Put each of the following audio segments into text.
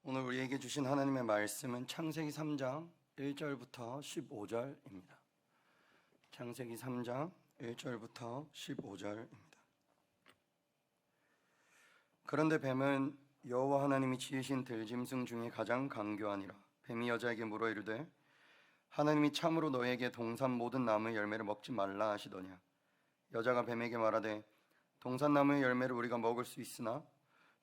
오늘 우리에게 주신 하나님의 말씀은 창세기 3장 1절부터 15절입니다. 창세기 3장 1절부터 15절입니다. 그런데 뱀은 여호와 하나님이 지으신 들짐승 중에 가장 강교하니라. 뱀이 여자에게 물어 이르되 하나님이 참으로 너에게 동산 모든 나무의 열매를 먹지 말라 하시더냐. 여자가 뱀에게 말하되 동산 나무의 열매를 우리가 먹을 수 있으나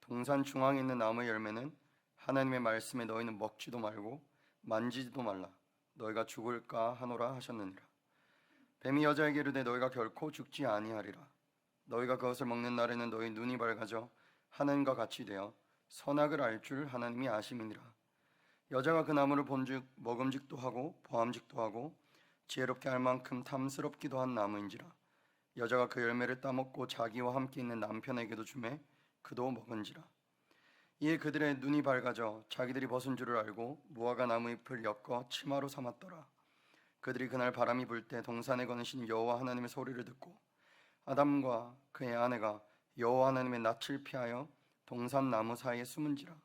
동산 중앙에 있는 나무의 열매는 하나님의 말씀에 너희는 먹지도 말고 만지지도 말라. 너희가 죽을까 하노라 하셨느니라. 뱀이 여자에게 이르되 너희가 결코 죽지 아니하리라. 너희가 그것을 먹는 날에는 너희 눈이 밝아져 하나님과 같이 되어 선악을 알 줄 하나님이 아심이니라. 여자가 그 나무를 본즉 먹음직도 하고 보암직도 하고 지혜롭게 할 만큼 탐스럽기도 한 나무인지라. 여자가 그 열매를 따먹고 자기와 함께 있는 남편에게도 주매 그도 먹은지라. 이에 그들의 눈이 밝아져 자기들이 벗은 줄을 알고 무화과 나무 잎을 엮어 치마로 삼았더라. 그들이 그날 바람이 불 때 동산에 거느신 여호와 하나님의 소리를 듣고 아담과 그의 아내가 여호와 하나님의 낯을 피하여 동산 나무 사이에 숨은지라.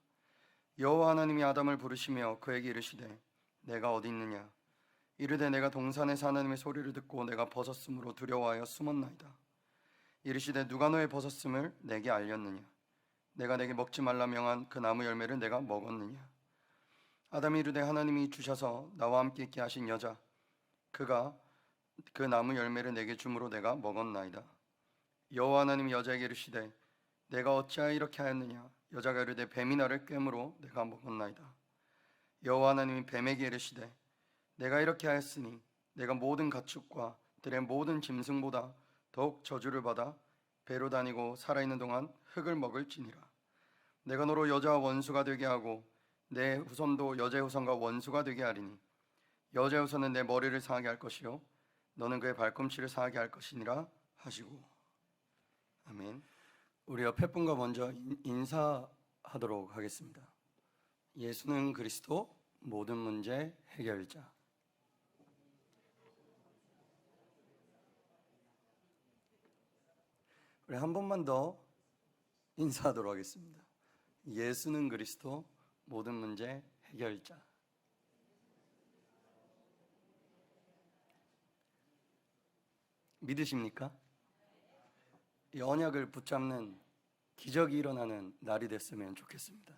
여호와 하나님이 아담을 부르시며 그에게 이르시되 내가 어디 있느냐. 이르되 내가 동산에서 하나님의 소리를 듣고 내가 벗었으므로 두려워하여 숨었나이다. 이르시되 누가 너의 벗었음을 내게 알렸느냐. 내가 내게 먹지 말라 명한 그 나무 열매를 내가 먹었느냐. 아담이 이르되 하나님이 주셔서 나와 함께 있게 하신 여자 그가 그 나무 열매를 내게 주므로 내가 먹었나이다. 여호와 하나님이 여자에게 이르시되 내가 어찌하여 이렇게 하였느냐. 여자가 이르되 뱀이 나를 꿰므로 내가 먹었나이다. 여호와 하나님이 뱀에게 이르시되 내가 이렇게 하였으니 내가 모든 가축과 들의 모든 짐승보다 더욱 저주를 받아 배로 다니고 살아있는 동안 흙을 먹을지니라. 내가 너로 여자와 원수가 되게 하고 내 후손도 여자의 후손과 원수가 되게 하리니 여자의 후손은 내 머리를 상하게 할 것이요 너는 그의 발꿈치를 상하게 할 것이니라 하시고. 아멘. 우리 옆에 분과 먼저 인사하도록 하겠습니다. 예수는 그리스도 모든 문제 해결자. 우리 한 번만 더 인사하도록 하겠습니다. 예수는 그리스도 모든 문제 해결자. 믿으십니까? 이 언약을 붙잡는 기적이 일어나는 날이 됐으면 좋겠습니다.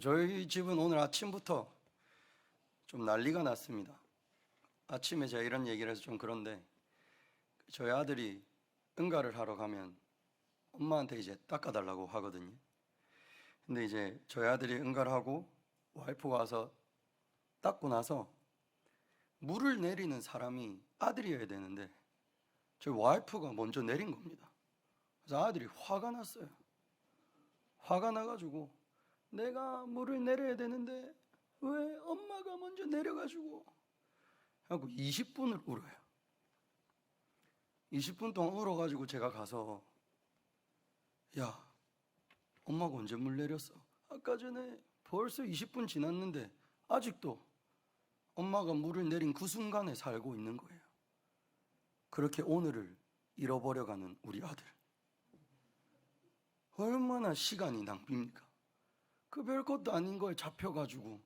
저희 집은 오늘 아침부터 좀 난리가 났습니다. 아침에 제가 이런 얘기를 해서 좀 그런데 저희 아들이 응가를 하러 가면 엄마한테 이제 닦아달라고 하거든요. 근데 이제 저희 아들이 응가를 하고 와이프가 와서 닦고 나서 물을 내리는 사람이 아들이어야 되는데 저희 와이프가 먼저 내린 겁니다. 그래서 아들이 화가 났어요. 화가 나가지고 내가 물을 내려야 되는데 왜 엄마가 먼저 내려가지고 하고 20분을 울어요. 20분 동안 울어가지고 제가 가서 야, 엄마가 언제 물 내렸어? 아까 전에 벌써 20분 지났는데 아직도 엄마가 물을 내린 그 순간에 살고 있는 거예요. 그렇게 오늘을 잃어버려가는 우리 아들. 얼마나 시간이 낭비입니까? 그 별것도 아닌 거에 잡혀가지고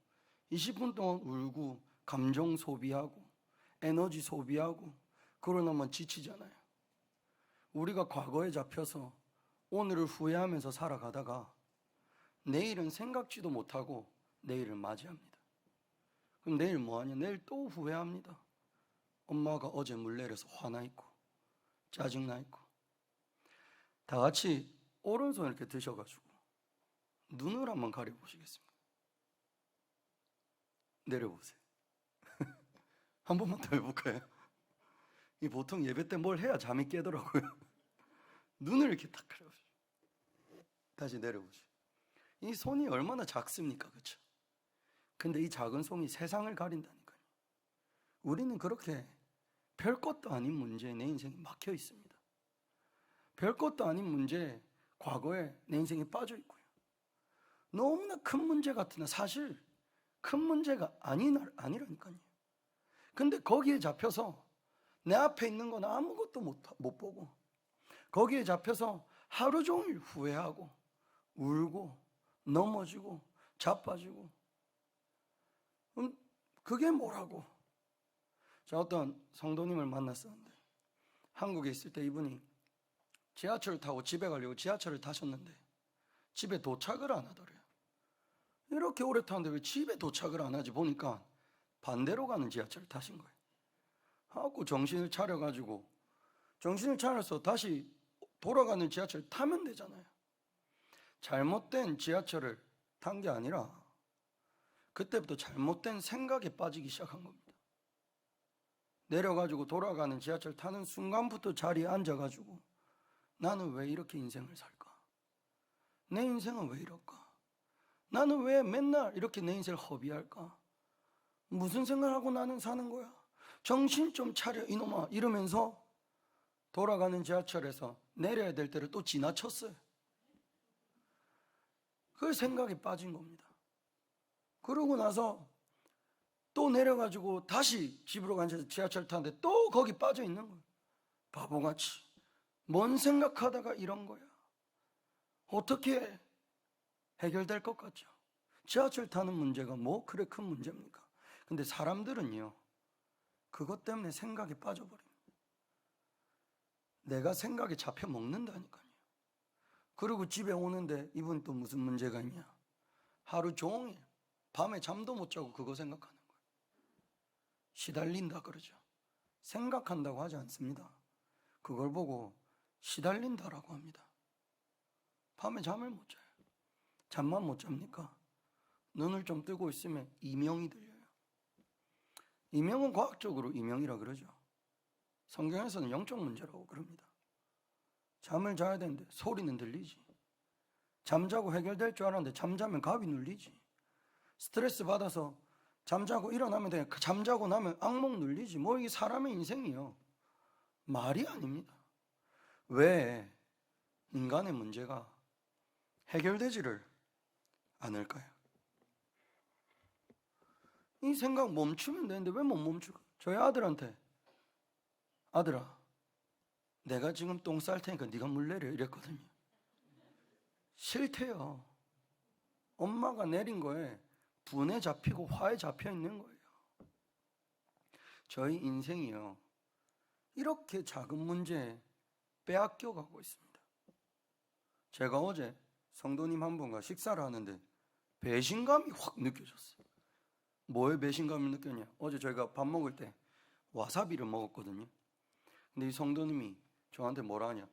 20분 동안 울고 감정 소비하고 에너지 소비하고 그러나만 지치잖아요. 우리가 과거에 잡혀서 오늘을 후회하면서 살아가다가 내일은 생각지도 못하고 내일을 맞이합니다. 그럼 내일 뭐하냐? 내일 또 후회합니다. 엄마가 어제 물 내려서 화나 있고 짜증나 있고. 다 같이 오른손 이렇게 드셔가지고 눈을 한번 가려보시겠습니다. 내려보세요. 한 번만 더 해볼까요? 이 보통 예배 때 뭘 해야 잠이 깨더라고요. 눈을 이렇게 딱 가려보시죠. 다시 내려보시죠. 이 손이 얼마나 작습니까? 그렇죠? 근데 이 작은 손이 세상을 가린다니까요. 우리는 그렇게 별것도 아닌 문제에 내 인생이 막혀 있습니다. 별것도 아닌 문제에 과거에 내 인생이 빠져 있고요. 너무나 큰 문제 같으나 사실 큰 문제가 아니라니까요. 근데 거기에 잡혀서 내 앞에 있는 건 아무것도 못 보고 거기에 잡혀서 하루 종일 후회하고 울고 넘어지고 자빠지고. 그게 뭐라고? 자, 어떤 성도님을 만났었는데 한국에 있을 때 이분이 지하철을 타고 집에 가려고 지하철을 타셨는데 집에 도착을 안 하더래요. 이렇게 오래 타는데 왜 집에 도착을 안 하지? 보니까 반대로 가는 지하철을 타신 거예요. 하고 정신을 차려가지고 정신을 차려서 다시 돌아가는 지하철을 타면 되잖아요. 잘못된 지하철을 탄 게 아니라 그때부터 잘못된 생각에 빠지기 시작한 겁니다. 내려가지고 돌아가는 지하철 타는 순간부터 자리에 앉아가지고 나는 왜 이렇게 인생을 살까? 내 인생은 왜 이럴까? 나는 왜 맨날 이렇게 내 인생을 허비할까? 무슨 생각을 하고 나는 사는 거야? 정신 좀 차려 이놈아, 이러면서 돌아가는 지하철에서 내려야 될 때를 또 지나쳤어요. 그 생각에 빠진 겁니다. 그러고 나서 또 내려가지고 다시 집으로 간 지하철 타는데 또 거기 빠져 있는 거예요. 바보같이. 뭔 생각하다가 이런 거야? 어떻게 해결될 것 같죠? 지하철 타는 문제가 뭐 그래 큰 문제입니까? 근데 사람들은요, 그것 때문에 생각에 빠져버립니다. 내가 생각에 잡혀 먹는다니까요. 그리고 집에 오는데 이분 또 무슨 문제가 있냐? 하루 종일 밤에 잠도 못 자고 그거 생각하는 거예요. 시달린다 그러죠. 생각한다고 하지 않습니다. 그걸 보고 시달린다라고 합니다. 밤에 잠을 못 자요. 잠만 못 잡니까? 눈을 좀 뜨고 있으면 이명이 들려요. 이명은 과학적으로 이명이라 그러죠. 성경에서는 영적 문제라고 그럽니다. 잠을 자야 되는데 소리는 들리지. 잠자고 해결될 줄 알았는데 잠자면 갑이 눌리지. 스트레스 받아서 잠자고 일어나면 돼. 잠자고 나면 악몽 눌리지. 뭐 이게 사람의 인생이요. 말이 아닙니다. 왜 인간의 문제가 해결되지를 않을까요? 이 생각 멈추면 되는데 왜 못 멈추고? 저희 아들한테 아들아, 내가 지금 똥 쌀 테니까 네가 물 내려 이랬거든요. 싫대요. 엄마가 내린 거에 분에 잡히고 화에 잡혀 있는 거예요. 저희 인생이요, 이렇게 작은 문제에 빼앗겨 가고 있습니다. 제가 어제 성도님 한 분과 식사를 하는데 배신감이 확 느껴졌어요. 뭐에 배신감을 느꼈냐? 어제 저희가 밥 먹을 때 와사비를 먹었거든요. 근데 이 성도님이 저한테 뭐라 하냐?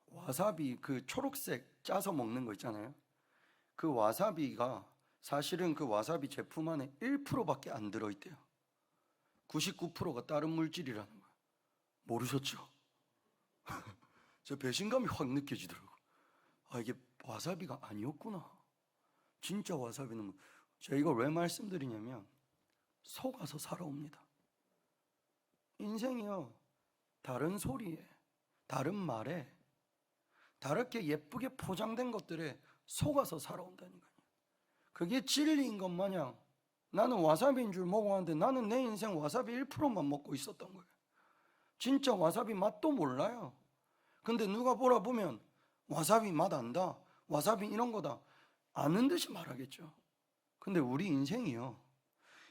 와사비 그 초록색 짜서 먹는 거 있잖아요. 그 와사비가 사실은 그 와사비 제품 안에 1%밖에 안 들어있대요. 99%가 다른 물질이라는 거예요. 모르셨죠? 저 배신감이 확 느껴지더라고요. 아, 이게 와사비가 아니었구나. 진짜 와사비는 제가 이걸 왜 말씀드리냐면 속아서 살아옵니다. 인생이요, 다른 소리에, 다른 말에, 다르게 예쁘게 포장된 것들에 속아서 살아온다니까요. 그게 진리인 것 마냥 나는 와사비인 줄 먹어왔는데 나는 내 인생 와사비 1%만 먹고 있었던 거예요. 진짜 와사비 맛도 몰라요. 근데 누가 보라 보면 와사비 맛 안다, 와사비 이런 거다, 아는 듯이 말하겠죠. 근데 우리 인생이요,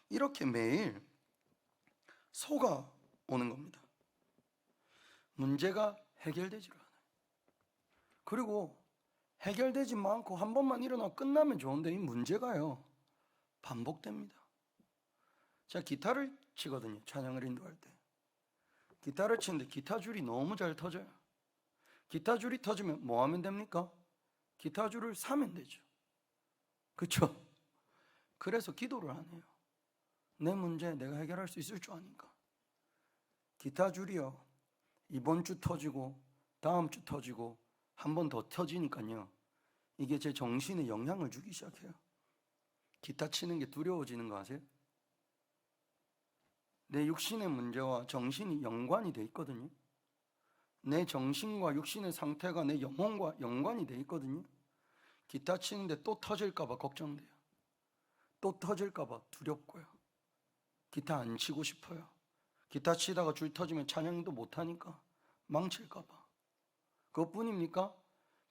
이렇게 매일 속아 오는 겁니다. 문제가 해결되지를 않아요. 그리고 해결되지 않고 한 번만 일어나 끝나면 좋은데 이 문제가요, 반복됩니다. 제가 기타를 치거든요. 찬양을 인도할 때 기타를 치는데 기타 줄이 너무 잘 터져요. 기타 줄이 터지면 뭐 하면 됩니까? 기타 줄을 사면 되죠. 그렇죠? 그래서 기도를 안 해요. 내 문제 내가 해결할 수 있을 줄 아니까. 기타 줄이요, 이번 주 터지고 다음 주 터지고 한 번 더 터지니까요, 이게 제 정신에 영향을 주기 시작해요. 기타 치는 게 두려워지는 거 아세요? 내 육신의 문제와 정신이 연관이 돼 있거든요. 내 정신과 육신의 상태가 내 영혼과 연관이 돼 있거든요. 기타 치는데 또 터질까 봐 걱정돼요. 또 터질까 봐 두렵고요. 기타 안 치고 싶어요. 기타 치다가 줄 터지면 찬양도 못하니까 망칠까 봐. 그것뿐입니까?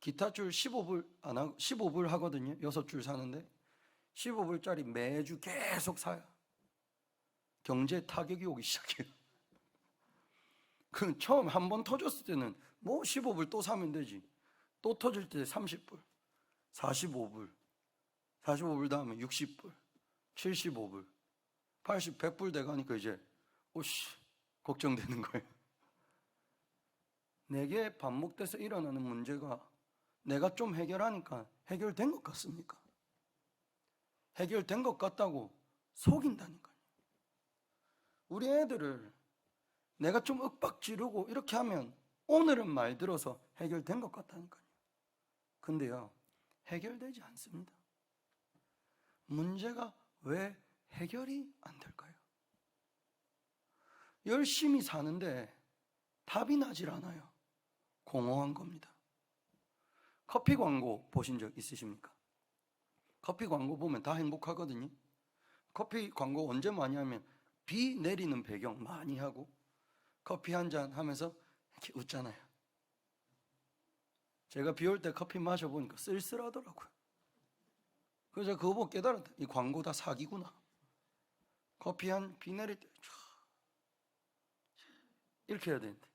기타 줄 15불 안 하고 15불 하거든요. 6줄 사는데 15불짜리 매주 계속 사야 경제 타격이 오기 시작해요. 그 처음 한 번 터졌을 때는 뭐 15불 또 사면 되지. 또 터질 때 30불, 45불, 45불 다음에 60불, 75불, 80, 100불 돼가니까 이제 오씨 걱정되는 거예요. 내게 반복돼서 일어나는 문제가 내가 좀 해결하니까 해결된 것 같습니까? 해결된 것 같다고 속인다니까요. 우리 애들을 내가 좀 윽박 지르고 이렇게 하면 오늘은 말 들어서 해결된 것 같다니까요. 근데요, 해결되지 않습니다. 문제가 왜 해결이 안 될까요? 열심히 사는데 답이 나질 않아요. 공허한 겁니다. 커피 광고 보신 적 있으십니까? 커피 광고 보면 다 행복하거든요. 커피 광고 언제 많이 하면 비 내리는 배경 많이 하고 커피 한 잔 하면서 이렇게 웃잖아요. 제가 비 올 때 커피 마셔보니까 쓸쓸하더라고요. 그래서 제가 그거 보고 깨달았다. 이 광고 다 사기구나. 커피 한 비 내릴 때 이렇게 해야 되는데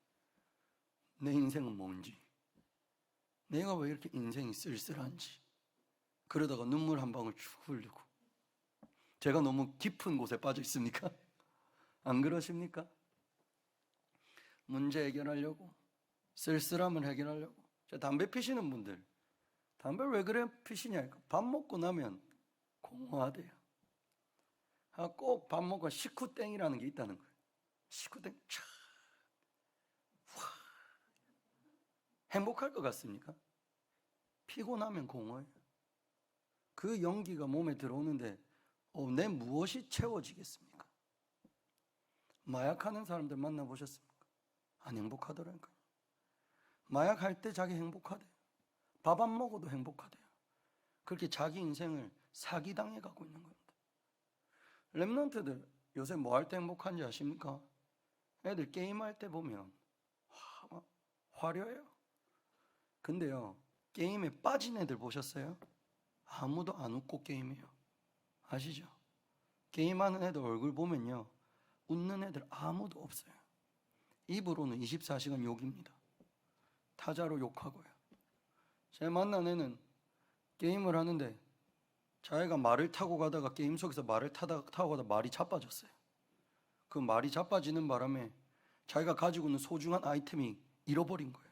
내 인생은 뭔지, 내가 왜 이렇게 인생이 쓸쓸한지, 그러다가 눈물 한 방울 쭉 흘리고. 제가 너무 깊은 곳에 빠져 있습니까? 안 그러십니까? 문제 해결하려고, 쓸쓸함을 해결하려고. 담배 피시는 분들, 담배를 왜 그래 피시냐니까 밥 먹고 나면 공허하대요. 꼭 밥 먹고 식후땡이라는 게 있다는 거예요. 식후땡 촥 행복할 것 같습니까? 피곤하면 공허해요. 그 연기가 몸에 들어오는데 내 무엇이 채워지겠습니까? 마약하는 사람들 만나보셨습니까? 안 행복하더라니까요. 마약할 때 자기 행복하대요. 밥 안 먹어도 행복하대요. 그렇게 자기 인생을 사기당해 가고 있는 겁니다. 랩런트들 요새 뭐 할 때 행복한지 아십니까? 애들 게임할 때 보면 화려해요. 근데요, 게임에 빠진 애들 보셨어요? 아무도 안 웃고 게임해요. 아시죠? 게임하는 애들 얼굴 보면요, 웃는 애들 아무도 없어요. 입으로는 24시간 욕입니다. 타자로 욕하고요. 제 만난 애는 게임을 하는데 자기가 말을 타고 가다가 게임 속에서 말을 타고 가다 말이 자빠졌어요. 그 말이 자빠지는 바람에 자기가 가지고 있는 소중한 아이템이 잃어버린 거예요.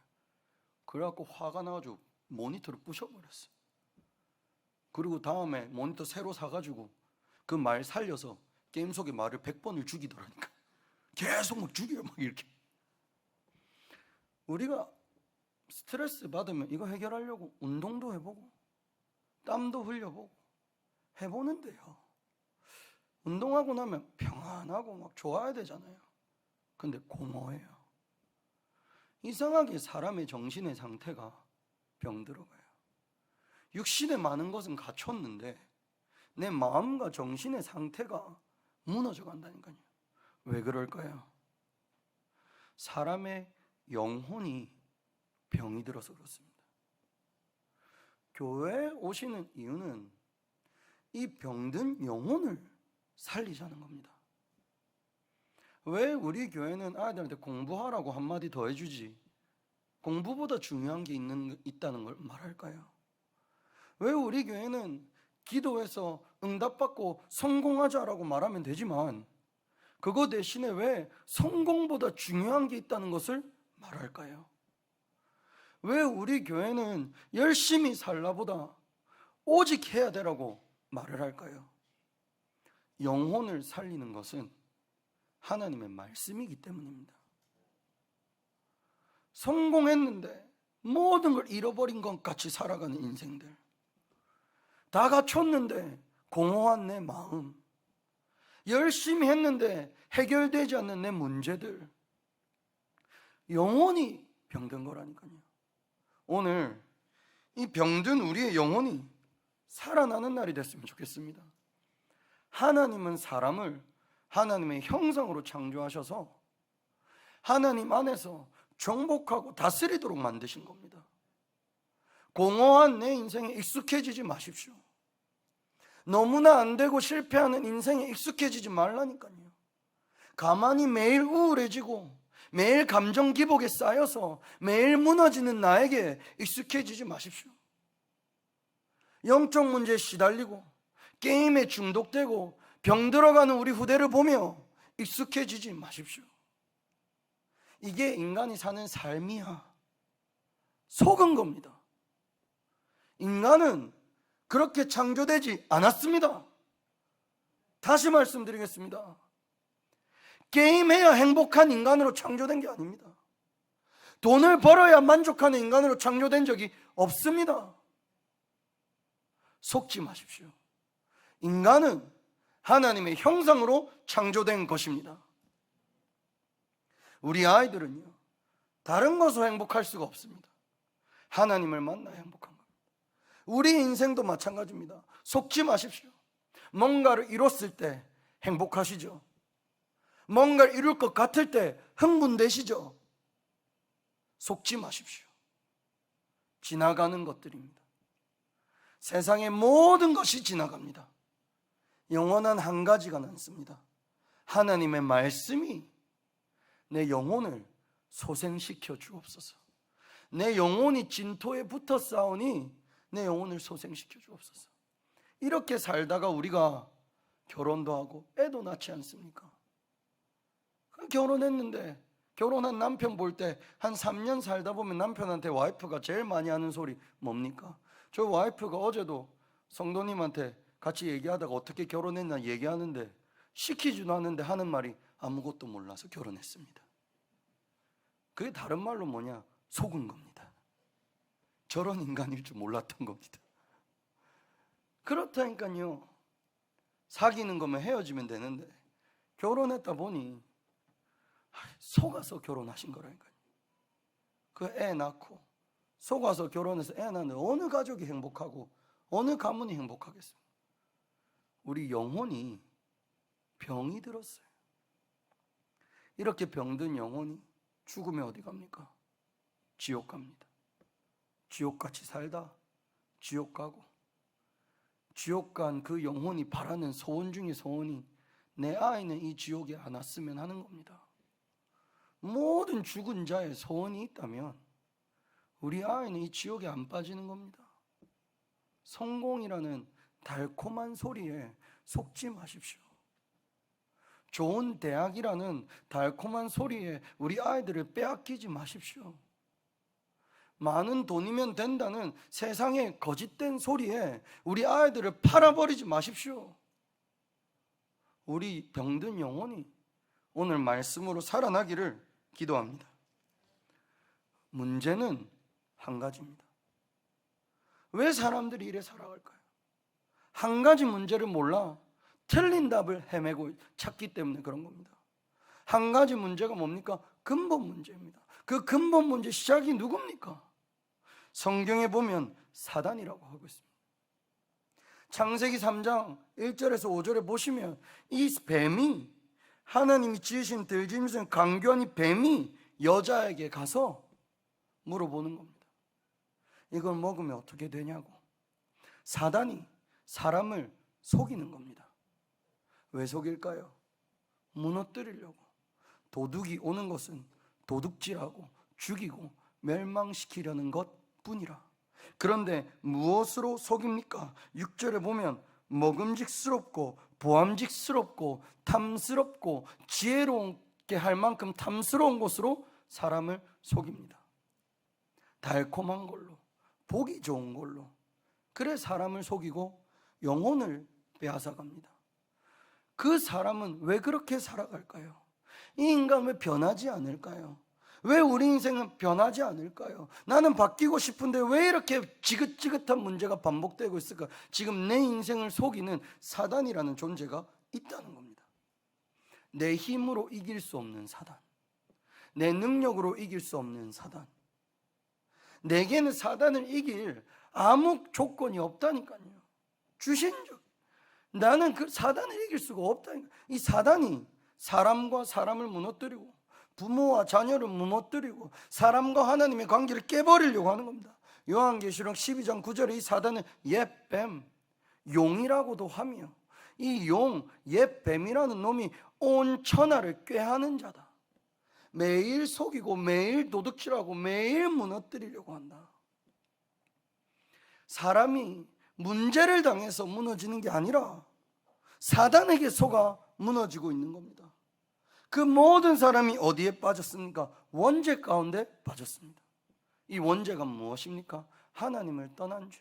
그래갖고 화가 나가지고 모니터를 부셔버렸어요. 그리고 다음에 모니터 새로 사가지고 그 말 살려서 게임 속에 말을 100번을 죽이더라니까. 계속 막 죽여요, 막 이렇게. 우리가 스트레스 받으면 이거 해결하려고 운동도 해보고 땀도 흘려보고 해보는데요, 운동하고 나면 평안하고 막 좋아야 되잖아요. 근데 공허해요. 이상하게 사람의 정신의 상태가 병들어가요. 육신에 많은 것은 갖췄는데 내 마음과 정신의 상태가 무너져 간다니까요. 왜 그럴까요? 사람의 영혼이 병이 들어서 그렇습니다. 교회에 오시는 이유는 이 병든 영혼을 살리자는 겁니다. 왜 우리 교회는 아이들한테 공부하라고 한마디 더 해주지 공부보다 중요한 게 있다는 걸 말할까요? 왜 우리 교회는 기도해서 응답받고 성공하자라고 말하면 되지만 그거 대신에 왜 성공보다 중요한 게 있다는 것을 말할까요? 왜 우리 교회는 열심히 살라보다 오직 해야 되라고 말을 할까요? 영혼을 살리는 것은 하나님의 말씀이기 때문입니다. 성공했는데 모든 걸 잃어버린 것 같이 살아가는 인생들, 다 갖췄는데 공허한 내 마음, 열심히 했는데 해결되지 않는 내 문제들, 영혼이 병든 거라니까요. 오늘 이 병든 우리의 영혼이 살아나는 날이 됐으면 좋겠습니다. 하나님은 사람을 하나님의 형상으로 창조하셔서 하나님 안에서 정복하고 다스리도록 만드신 겁니다. 공허한 내 인생에 익숙해지지 마십시오. 너무나 안 되고 실패하는 인생에 익숙해지지 말라니까요. 가만히 매일 우울해지고 매일 감정 기복에 쌓여서 매일 무너지는 나에게 익숙해지지 마십시오. 영적 문제에 시달리고 게임에 중독되고 병들어가는 우리 후대를 보며 익숙해지지 마십시오. 이게 인간이 사는 삶이야. 속은 겁니다. 인간은 그렇게 창조되지 않았습니다. 다시 말씀드리겠습니다. 게임해야 행복한 인간으로 창조된 게 아닙니다. 돈을 벌어야 만족하는 인간으로 창조된 적이 없습니다. 속지 마십시오. 인간은 하나님의 형상으로 창조된 것입니다. 우리 아이들은요, 다른 것으로 행복할 수가 없습니다. 하나님을 만나야 행복한 겁니다. 우리 인생도 마찬가지입니다. 속지 마십시오. 뭔가를 이뤘을 때 행복하시죠? 뭔가를 이룰 것 같을 때 흥분되시죠? 속지 마십시오. 지나가는 것들입니다. 세상의 모든 것이 지나갑니다. 영원한 한 가지가 남습니다. 하나님의 말씀이 내 영혼을 소생시켜 주옵소서. 내 영혼이 진토에 붙어 싸우니 내 영혼을 소생시켜 주옵소서. 이렇게 살다가 우리가 결혼도 하고 애도 낳지 않습니까? 결혼했는데 결혼한 남편 볼 때 한 3년 살다 보면 남편한테 와이프가 제일 많이 하는 소리 뭡니까? 저 와이프가 어제도 성도님한테 같이 얘기하다가 어떻게 결혼했나 얘기하는데 시키지도 않는데 하는 말이 아무것도 몰라서 결혼했습니다. 그게 다른 말로 뭐냐? 속은 겁니다. 저런 인간일 줄 몰랐던 겁니다. 그렇다니까요. 사귀는 거면 헤어지면 되는데 결혼했다 보니 속아서 결혼하신 거라니까요. 그 애 낳고 속아서 결혼해서 애 낳는 어느 가족이 행복하고 어느 가문이 행복하겠습니까? 우리 영혼이 병이 들었어요. 이렇게 병든 영혼이 죽으면 어디 갑니까? 지옥 갑니다. 지옥같이 살다 지옥 가고, 지옥 간 그 영혼이 바라는 소원 중에 소원이 내 아이는 이 지옥에 안 왔으면 하는 겁니다. 모든 죽은 자의 소원이 있다면 우리 아이는 이 지옥에 안 빠지는 겁니다. 성공이라는 달콤한 소리에 속지 마십시오. 좋은 대학이라는 달콤한 소리에 우리 아이들을 빼앗기지 마십시오. 많은 돈이면 된다는 세상의 거짓된 소리에 우리 아이들을 팔아버리지 마십시오. 우리 병든 영혼이 오늘 말씀으로 살아나기를 기도합니다. 문제는 한 가지입니다. 왜 사람들이 이래 살아갈까요? 한 가지 문제를 몰라 틀린 답을 헤매고 찾기 때문에 그런 겁니다. 한 가지 문제가 뭡니까? 근본 문제입니다. 그 근본 문제 시작이 누굽니까? 성경에 보면 사단이라고 하고 있습니다. 창세기 3장 1절에서 5절에 보시면 이 뱀이, 하나님이 지으신 들짐승 강교한 이 뱀이 여자에게 가서 물어보는 겁니다. 이걸 먹으면 어떻게 되냐고. 사단이 사람을 속이는 겁니다. 왜 속일까요? 무너뜨리려고. 도둑이 오는 것은 도둑질하고 죽이고 멸망시키려는 것뿐이라. 그런데 무엇으로 속입니까? 6절에 보면 먹음직스럽고 보암직스럽고 탐스럽고 지혜롭게 할 만큼 탐스러운 것으로 사람을 속입니다. 달콤한 걸로, 보기 좋은 걸로. 그래 사람을 속이고 영혼을 빼앗아갑니다. 그 사람은 왜 그렇게 살아갈까요? 이 인간 왜 변하지 않을까요? 왜 우리 인생은 변하지 않을까요? 나는 바뀌고 싶은데 왜 이렇게 지긋지긋한 문제가 반복되고 있을까? 지금 내 인생을 속이는 사단이라는 존재가 있다는 겁니다. 내 힘으로 이길 수 없는 사단, 내 능력으로 이길 수 없는 사단. 내게는 사단을 이길 아무 조건이 없다니까요. 주신 적. 나는 그 사단을 이길 수가 없다니까. 이 사단이 사람과 사람을 무너뜨리고 부모와 자녀를 무너뜨리고 사람과 하나님의 관계를 깨버리려고 하는 겁니다. 요한계시록 12장 9절에 이 사단은 옛 뱀, 용이라고도 하며 이 용, 옛 뱀이라는 놈이 온 천하를 꾀하는 자다. 매일 속이고 매일 도둑질하고 매일 무너뜨리려고 한다. 사람이 문제를 당해서 무너지는 게 아니라 사단에게 속아 무너지고 있는 겁니다. 그 모든 사람이 어디에 빠졌습니까? 원죄 가운데 빠졌습니다. 이 원죄가 무엇입니까? 하나님을 떠난 죄,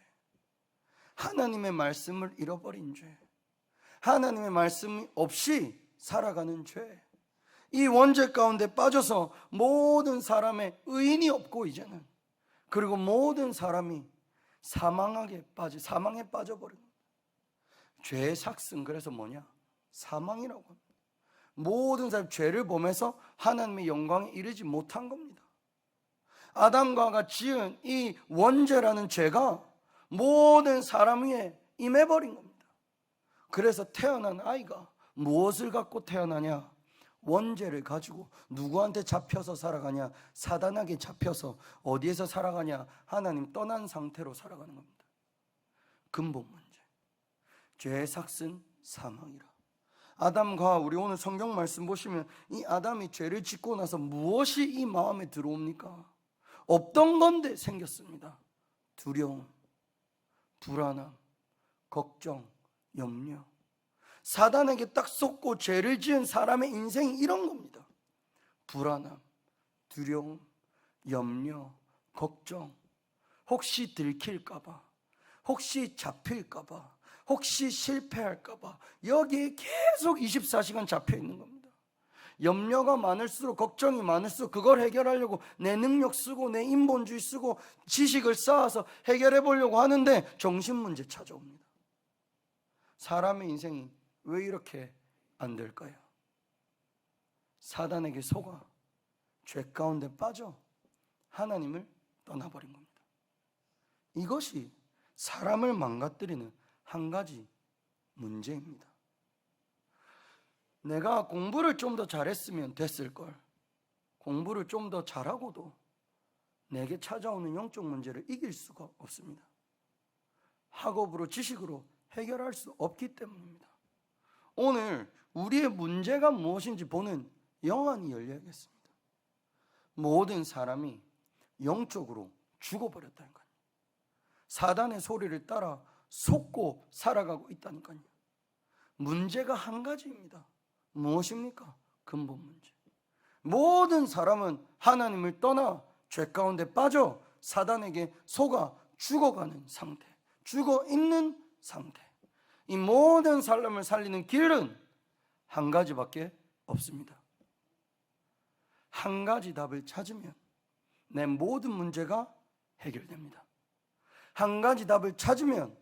하나님의 말씀을 잃어버린 죄, 하나님의 말씀이 없이 살아가는 죄. 이 원죄 가운데 빠져서 모든 사람의 의인이 없고 이제는, 그리고 모든 사람이 사망에 빠져버린 겁니다. 죄의 삭슨, 그래서 뭐냐? 사망이라고 합니다. 모든 사람 죄를 범해서 하나님의 영광에 이르지 못한 겁니다. 아담과 하와가 지은 이 원죄라는 죄가 모든 사람 위에 임해버린 겁니다. 그래서 태어난 아이가 무엇을 갖고 태어나냐? 원죄를 가지고 누구한테 잡혀서 살아가냐? 사단에게 잡혀서 어디에서 살아가냐? 하나님 떠난 상태로 살아가는 겁니다. 근본 문제, 죄의 삭슨 사망이라. 아담과 우리 오늘 성경 말씀 보시면 이 아담이 죄를 짓고 나서 무엇이 이 마음에 들어옵니까? 없던 건데 생겼습니다. 두려움, 불안함, 걱정, 염려. 사단에게 딱 속고 죄를 지은 사람의 인생이 이런 겁니다. 불안함, 두려움, 염려, 걱정. 혹시 들킬까봐, 혹시 잡힐까봐, 혹시 실패할까봐 여기에 계속 24시간 잡혀 있는 겁니다. 염려가 많을수록, 걱정이 많을수록 그걸 해결하려고 내 능력 쓰고 내 인본주의 쓰고 지식을 쌓아서 해결해 보려고 하는데 정신문제 찾아옵니다. 사람의 인생이 왜 이렇게 안 될까요? 사단에게 속아 죄 가운데 빠져 하나님을 떠나버린 겁니다. 이것이 사람을 망가뜨리는 한 가지 문제입니다. 내가 공부를 좀 더 잘했으면 됐을 걸, 공부를 좀 더 잘하고도 내게 찾아오는 영적 문제를 이길 수가 없습니다. 학업으로, 지식으로 해결할 수 없기 때문입니다. 오늘 우리의 문제가 무엇인지 보는 영안이 열려야겠습니다. 모든 사람이 영적으로 죽어버렸다니까요. 사단의 소리를 따라 속고 살아가고 있다니까요. 문제가 한 가지입니다. 무엇입니까? 근본 문제. 모든 사람은 하나님을 떠나 죄 가운데 빠져 사단에게 속아 죽어가는 상태, 죽어 있는 상태. 이 모든 사람을 살리는 길은 한 가지밖에 없습니다. 한 가지 답을 찾으면 내 모든 문제가 해결됩니다. 한 가지 답을 찾으면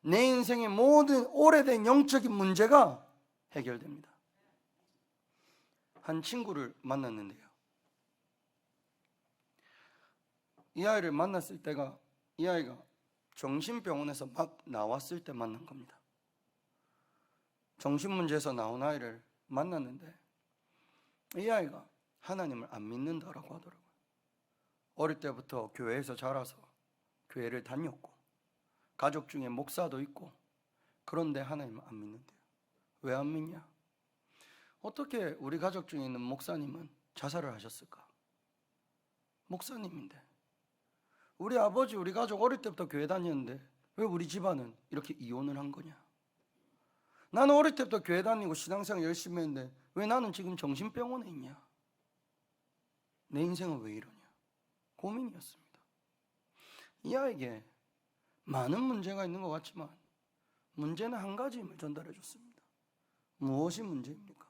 내 인생의 모든 오래된 영적인 문제가 해결됩니다. 한 친구를 만났는데요, 이 아이를 만났을 때가, 이 아이가 정신병원에서 막 나왔을 때 만난 겁니다. 정신문제에서 나온 아이를 만났는데 이 아이가 하나님을 안 믿는다라고 하더라고요. 어릴 때부터 교회에서 자라서 교회를 다녔고 가족 중에 목사도 있고, 그런데 하나님을 안 믿는데요. 왜 안 믿냐? 어떻게 우리 가족 중에 있는 목사님은 자살을 하셨을까? 목사님인데. 우리 아버지, 우리 가족 어릴 때부터 교회 다녔는데 왜 우리 집안은 이렇게 이혼을 한 거냐? 나는 어릴 때부터 교회 다니고 신앙생활 열심히 했는데 왜 나는 지금 정신병원에 있냐? 내 인생은 왜 이러냐? 고민이었습니다. 이 아이에게 많은 문제가 있는 것 같지만 문제는 한 가지임을 전달해 줬습니다. 무엇이 문제입니까?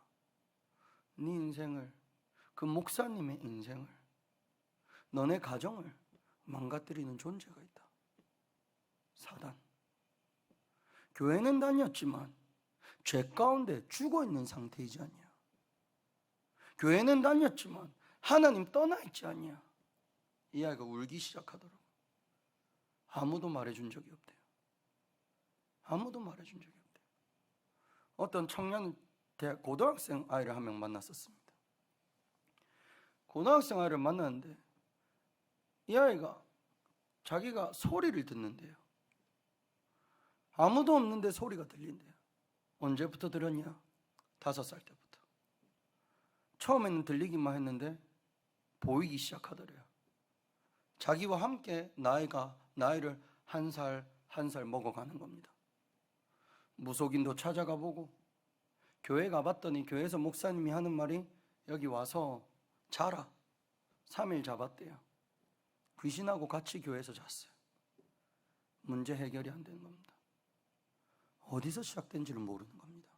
네 인생을, 그 목사님의 인생을, 너네 가정을 망가뜨리는 존재가 있다. 사단. 교회는 다녔지만 죄 가운데 죽어있는 상태이지 않냐? 교회는 다녔지만 하나님 떠나있지 않냐? 이 아이가 울기 시작하더라고요. 아무도 말해준 적이 없대요. 아무도 말해준 적이 없대요. 어떤 청년 고등학생 아이를 한 명 만났었습니다. 고등학생 아이를 만났는데 이 아이가 자기가 소리를 듣는데요. 아무도 없는데 소리가 들린대요. 언제부터 들었냐? 5살 때부터. 처음에는 들리기만 했는데 보이기 시작하더래요. 자기와 함께 나이를 한 살 한 살 먹어가는 겁니다. 무속인도 찾아가 보고, 교회 가봤더니 교회에서 목사님이 하는 말이 여기 와서 자라. 3일 잡았대요. 귀신하고 같이 교회에서 잤어요. 문제 해결이 안 되는 겁니다. 어디서 시작된지를 모르는 겁니다.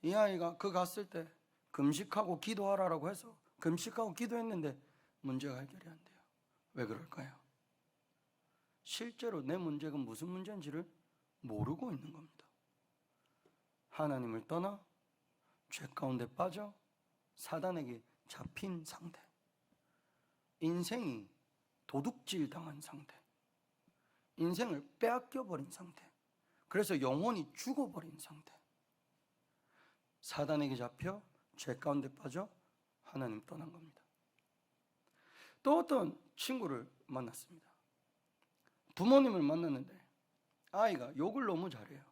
이 아이가 갔을 때 금식하고 기도하라고 해서 금식하고 기도했는데 문제가 해결이 안 돼요. 왜 그럴까요? 실제로 내 문제가 무슨 문제인지를 모르고 있는 겁니다. 하나님을 떠나 죄 가운데 빠져 사단에게 잡힌 상태, 인생이 도둑질 당한 상태, 인생을 빼앗겨버린 상태, 그래서 영혼이 죽어버린 상태, 사단에게 잡혀 죄 가운데 빠져 하나님 떠난 겁니다. 또 어떤 친구를 만났습니다. 부모님을 만났는데 아이가 욕을 너무 잘해요.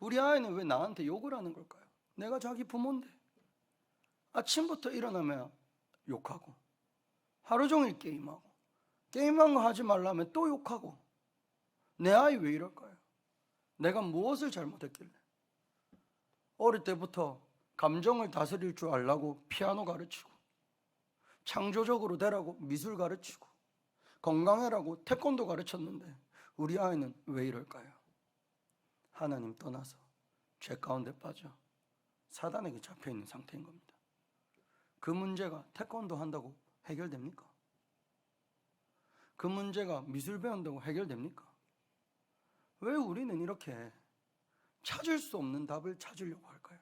우리 아이는 왜 나한테 욕을 하는 걸까요? 내가 자기 부모인데. 아침부터 일어나면 욕하고, 하루 종일 게임하고, 게임한 거 하지 말라면 또 욕하고. 내 아이 왜 이럴까요? 내가 무엇을 잘못했길래? 어릴 때부터 감정을 다스릴 줄 알라고 피아노 가르치고, 창조적으로 되라고 미술 가르치고, 건강해라고 태권도 가르쳤는데 우리 아이는 왜 이럴까요? 하나님 떠나서 죄 가운데 빠져 사단에게 잡혀있는 상태인 겁니다. 그 문제가 태권도 한다고 해결됩니까? 그 문제가 미술 배운다고 해결됩니까? 왜 우리는 이렇게 찾을 수 없는 답을 찾으려고 할까요?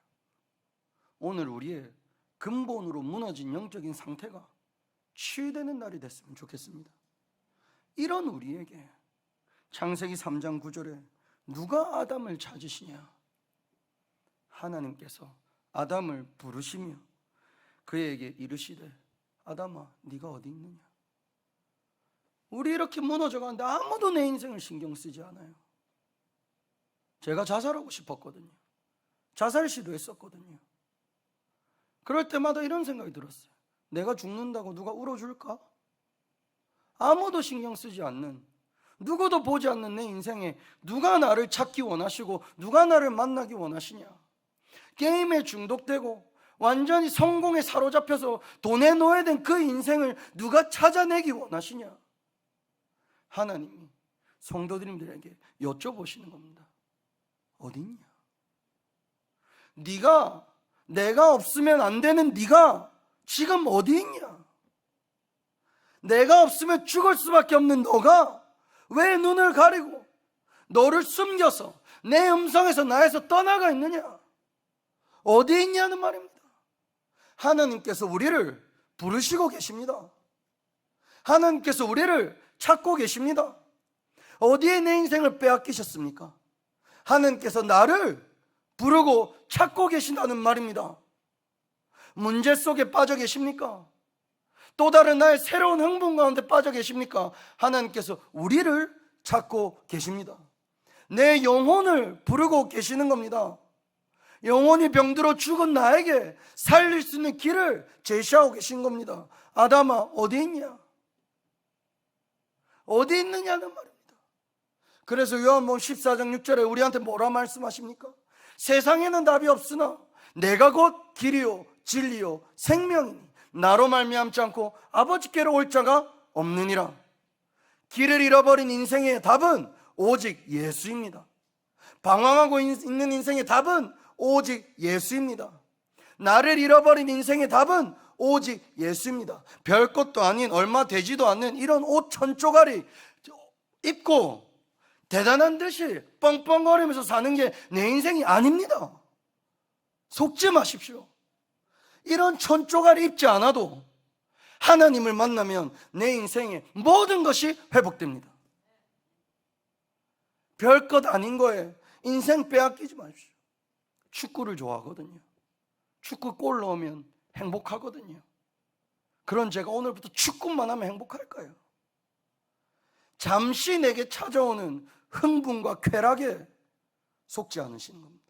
오늘 우리의 근본으로 무너진 영적인 상태가 치유되는 날이 됐으면 좋겠습니다. 이런 우리에게 창세기 3장 9절에 누가 아담을 찾으시냐? 하나님께서 아담을 부르시며 그에게 이르시되 아담아 네가 어디 있느냐? 우리 이렇게 무너져 가는데 아무도 내 인생을 신경 쓰지 않아요. 제가 자살하고 싶었거든요. 자살 시도했었거든요. 그럴 때마다 이런 생각이 들었어요. 내가 죽는다고 누가 울어줄까? 아무도 신경 쓰지 않는, 누구도 보지 않는 내 인생에 누가 나를 찾기 원하시고 누가 나를 만나기 원하시냐? 게임에 중독되고 완전히 성공에 사로잡혀서 돈에 노예된 그 인생을 누가 찾아내기 원하시냐? 하나님이 성도들에게 여쭤보시는 겁니다. 어디 있냐? 네가, 내가 없으면 안 되는 네가 지금 어디 있냐? 내가 없으면 죽을 수밖에 없는 너가 왜 눈을 가리고 너를 숨겨서 내 음성에서 나에서 떠나가 있느냐? 어디 있냐는 말입니다. 하나님께서 우리를 부르시고 계십니다. 하나님께서 우리를 찾고 계십니다. 어디에 내 인생을 빼앗기셨습니까? 하나님께서 나를 부르고 찾고 계신다는 말입니다. 문제 속에 빠져 계십니까? 또 다른 나의 새로운 흥분 가운데 빠져 계십니까? 하나님께서 우리를 찾고 계십니다. 내 영혼을 부르고 계시는 겁니다. 영혼이 병들어 죽은 나에게 살릴 수 있는 길을 제시하고 계신 겁니다. 아담아 어디 있냐? 어디 있느냐는 말입니다. 그래서 요한복음 14장 6절에 우리한테 뭐라 말씀하십니까? 세상에는 답이 없으나 내가 곧 길이요 진리요 생명이니 나로 말미암지 않고 아버지께로 올 자가 없느니라. 길을 잃어버린 인생의 답은 오직 예수입니다. 방황하고 있는 인생의 답은 오직 예수입니다. 나를 잃어버린 인생의 답은 오직 예수입니다. 별것도 아닌 얼마 되지도 않는 이런 옷 1000조가리 입고 대단한 듯이 뻥뻥거리면서 사는 게 내 인생이 아닙니다. 속지 마십시오. 이런 1000조가리 입지 않아도 하나님을 만나면 내 인생의 모든 것이 회복됩니다. 별것 아닌 거에 인생 빼앗기지 마십시오. 축구를 좋아하거든요. 축구 골 넣으면 행복하거든요. 그런 제가 오늘부터 축구만 하면 행복할까요? 잠시 내게 찾아오는 흥분과 쾌락에 속지 않으시는 겁니다.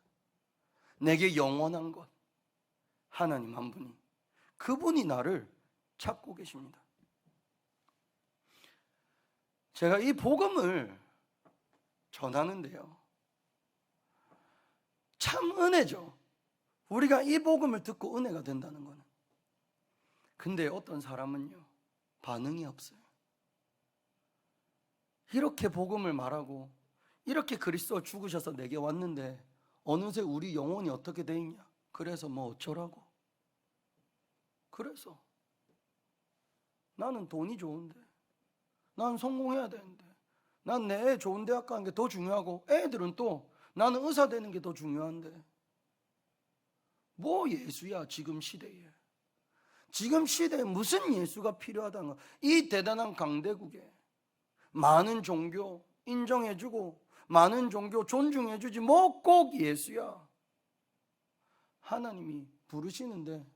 내게 영원한 것, 하나님 한 분이, 그분이 나를 찾고 계십니다. 제가 이 복음을 전하는데요, 참 은혜죠. 우리가 이 복음을 듣고 은혜가 된다는 거는. 근데 어떤 사람은요, 반응이 없어요. 이렇게 복음을 말하고 이렇게 그리스도 죽으셔서 내게 왔는데 어느새 우리 영혼이 어떻게 돼 있냐? 그래서 뭐 어쩌라고? 그래서 나는 돈이 좋은데, 난 성공해야 되는데, 난 내 애 좋은 대학 가는 게 더 중요하고, 애들은 또 나는 의사 되는 게 더 중요한데, 뭐 예수야 지금 시대에. 지금 시대에 무슨 예수가 필요하다는 거. 이 대단한 강대국에 많은 종교 인정해주고 많은 종교 존중해주지 뭐 꼭 예수야. 하나님이 부르시는데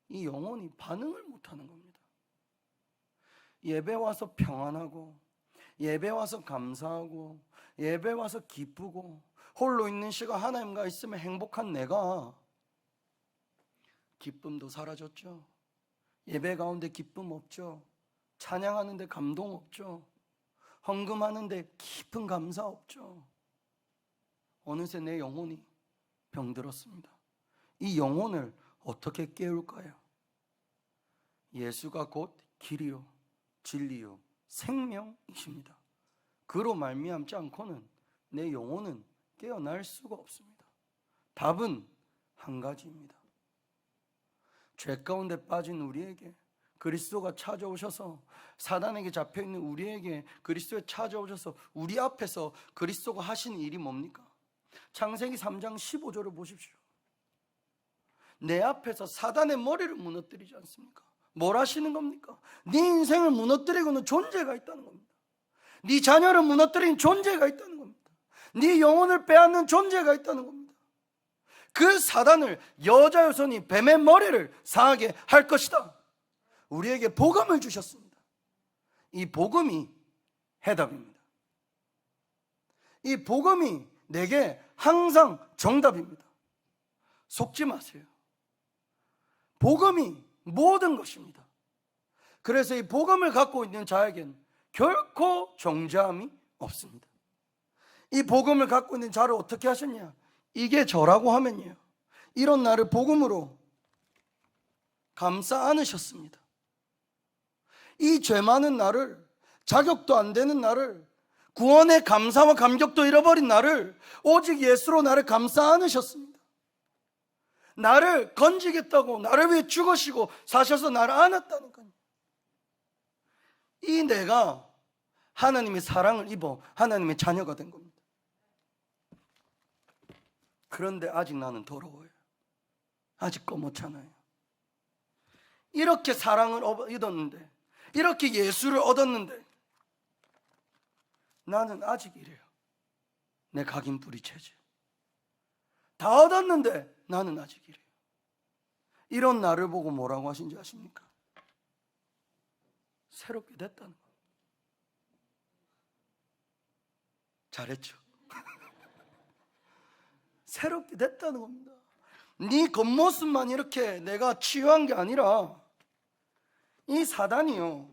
이 영혼이 반응을 못하는 겁니다. 예배 와서 평안하고, 예배 와서 감사하고, 예배 와서 기쁘고, 홀로 있는 시간 하나님과 있으면 행복한 내가 기쁨도 사라졌죠. 예배 가운데 기쁨 없죠. 찬양하는데 감동 없죠. 헌금하는데 깊은 감사 없죠. 어느새 내 영혼이 병들었습니다. 이 영혼을 어떻게 깨울까요? 예수가 곧 길이요 진리요 생명이십니다. 그로 말미암지 않고는 내 영혼은 깨어날 수가 없습니다. 답은 한 가지입니다. 죄 가운데 빠진 우리에게 그리스도가 찾아오셔서, 사단에게 잡혀있는 우리에게 그리스도에 찾아오셔서 우리 앞에서 그리스도가 하시는 일이 뭡니까? 창세기 3장 15절을 보십시오. 내 앞에서 사단의 머리를 무너뜨리지 않습니까? 뭘 하시는 겁니까? 네 인생을 무너뜨리고는 존재가 있다는 겁니다. 네 자녀를 무너뜨린 존재가 있다는 겁니다. 네 영혼을 빼앗는 존재가 있다는 겁니다. 그 사단을 여자 여손이 뱀의 머리를 상하게 할 것이다. 우리에게 복음을 주셨습니다. 이 복음이 해답입니다. 이 복음이 내게 항상 정답입니다. 속지 마세요. 복음이 모든 것입니다. 그래서 이 복음을 갖고 있는 자에게는 결코 정죄함이 없습니다. 이 복음을 갖고 있는 자를 어떻게 하셨냐? 이게 저라고 하면요, 이런 나를 복음으로 감싸 안으셨습니다. 이 죄 많은 나를, 자격도 안 되는 나를, 구원의 감사와 감격도 잃어버린 나를 오직 예수로 나를 감싸 안으셨습니다. 나를 건지겠다고 나를 위해 죽으시고 사셔서 나를 안았다니까요. 이 내가 하나님의 사랑을 입어 하나님의 자녀가 된 겁니다. 그런데 아직 나는 더러워요. 아직 꺼멓잖아요. 이렇게 사랑을 얻었는데, 이렇게 예수를 얻었는데 나는 아직 이래요. 내 각인 뿌리채지. 다 얻었는데 나는 아직 이래요. 이런 나를 보고 뭐라고 하신지 아십니까? 새롭게 됐다는 거. 잘했죠. 새롭게 됐다는 겁니다. 네 겉모습만 이렇게 내가 치유한 게 아니라 이 사단이요,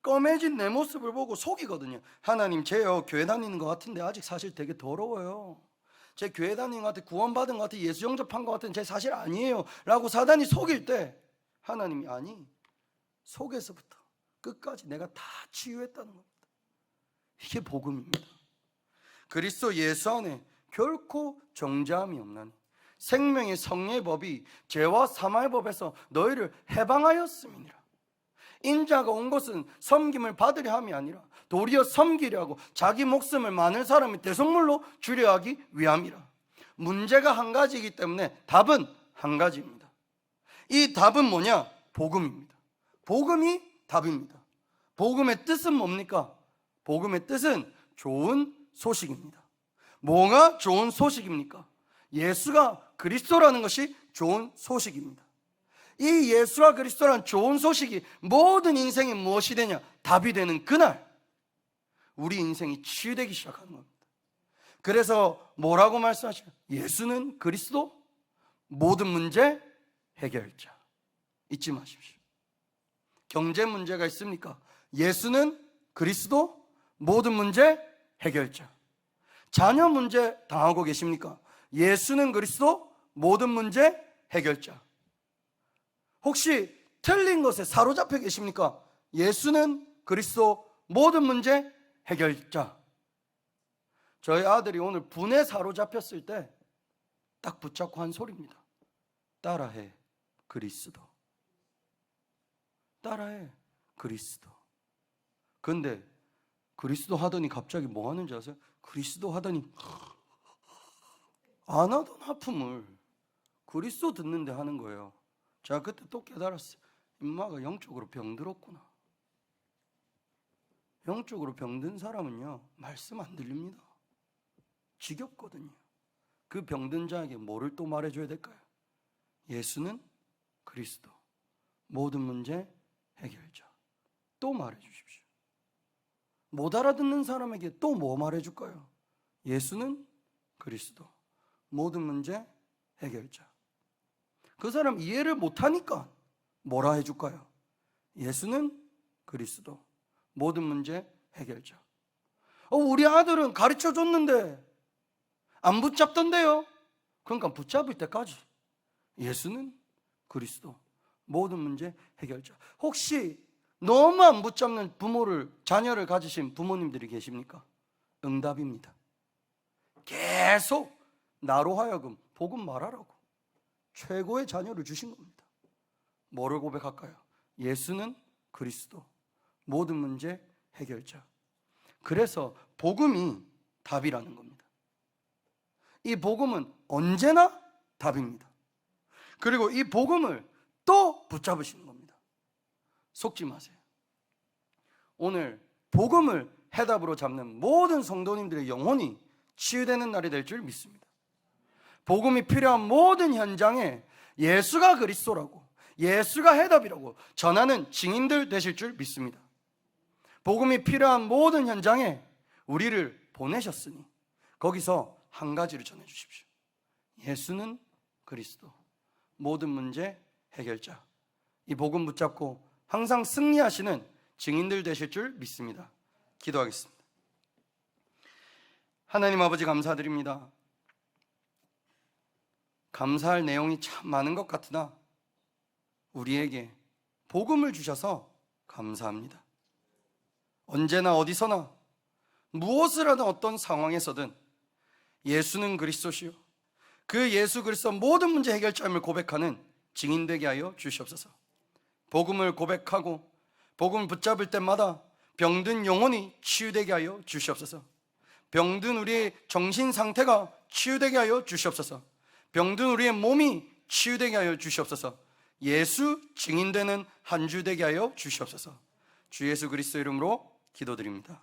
검해진 내 모습을 보고 속이거든요. 하나님, 쟤요 교회 다니는 것 같은데 아직 사실 되게 더러워요. 제 교회 다니는 것 같아, 구원받은 것 같아, 예수 영접한 것 같은데 제 사실 아니에요 라고 사단이 속일 때 하나님이 아니, 속에서부터 끝까지 내가 다 치유했다는 겁니다. 이게 복음입니다. 그리스도 예수 안에 결코 정죄함이 없나니 생명의 성령의 법이 죄와 사망의 법에서 너희를 해방하였음이니라. 인자가 온 것은 섬김을 받으려 함이 아니라 도리어 섬기려 하고 자기 목숨을 많은 사람의 대속물로 주려 하기 위함이라. 문제가 한 가지이기 때문에 답은 한 가지입니다. 이 답은 뭐냐? 복음입니다. 복음이 답입니다. 복음의 뜻은 뭡니까? 복음의 뜻은 좋은 소식입니다. 뭐가 좋은 소식입니까? 예수가 그리스도라는 것이 좋은 소식입니다. 이 예수와 그리스도라는 좋은 소식이 모든 인생에 무엇이 되냐? 답이 되는 그날 우리 인생이 치유되기 시작하는 겁니다. 그래서 뭐라고 말씀하시죠? 예수는 그리스도, 모든 문제 해결자. 잊지 마십시오. 경제 문제가 있습니까? 예수는 그리스도, 모든 문제 해결자. 자녀 문제 당하고 계십니까? 예수는 그리스도, 모든 문제 해결자. 혹시 틀린 것에 사로잡혀 계십니까? 예수는 그리스도, 모든 문제 해결자. 저희 아들이 오늘 분에 사로잡혔을 때 딱 붙잡고 한 소리입니다. 따라해, 그리스도. 따라해, 그리스도. 근데 그리스도 하더니 갑자기 뭐 하는지 아세요? 그리스도 하더니 안 하던 하품을 그리스도 듣는데 하는 거예요. 제가 그때 또 깨달았어요. 임마가 영적으로 병들었구나. 영적으로 병든 사람은요, 말씀 안 들립니다. 지겹거든요. 그 병든 자에게 뭐를 또 말해줘야 될까요? 예수는 그리스도, 모든 문제 해결자. 또 말해주십시오. 못 알아듣는 사람에게 또 뭐 말해줄까요? 예수는 그리스도, 모든 문제 해결자. 그 사람 이해를 못하니까 뭐라 해줄까요? 예수는 그리스도, 모든 문제 해결자. 우리 아들은 가르쳐 줬는데 안 붙잡던데요? 그러니까 붙잡을 때까지 예수는 그리스도, 모든 문제 해결자. 혹시 너무 안 붙잡는 부모를, 자녀를 가지신 부모님들이 계십니까? 응답입니다. 계속 나로 하여금 복음 말하라고 최고의 자녀를 주신 겁니다. 뭐를 고백할까요? 예수는 그리스도, 모든 문제 해결자. 그래서 복음이 답이라는 겁니다. 이 복음은 언제나 답입니다. 그리고 이 복음을 또 붙잡으시는 겁니다. 속지 마세요. 오늘 복음을 해답으로 잡는 모든 성도님들의 영혼이 치유되는 날이 될 줄 믿습니다. 복음이 필요한 모든 현장에 예수가 그리스도라고, 예수가 해답이라고 전하는 증인들 되실 줄 믿습니다. 복음이 필요한 모든 현장에 우리를 보내셨으니 거기서 한 가지를 전해주십시오. 예수는 그리스도, 모든 문제 해결자. 이 복음 붙잡고 항상 승리하시는 증인들 되실 줄 믿습니다. 기도하겠습니다. 하나님 아버지, 감사드립니다. 감사할 내용이 참 많은 것 같으나 우리에게 복음을 주셔서 감사합니다. 언제나 어디서나 무엇을 하든 어떤 상황에서든 예수는 그리스도시요, 그 예수 그리스도 모든 문제 해결자임을 고백하는 증인 되게 하여 주시옵소서. 복음을 고백하고 복음을 붙잡을 때마다 병든 영혼이 치유되게 하여 주시옵소서. 병든 우리의 정신 상태가 치유되게 하여 주시옵소서. 병든 우리의 몸이 치유되게 하여 주시옵소서. 예수 증인되는 한 주 되게 하여 주시옵소서. 주 예수 그리스도 이름으로 기도드립니다.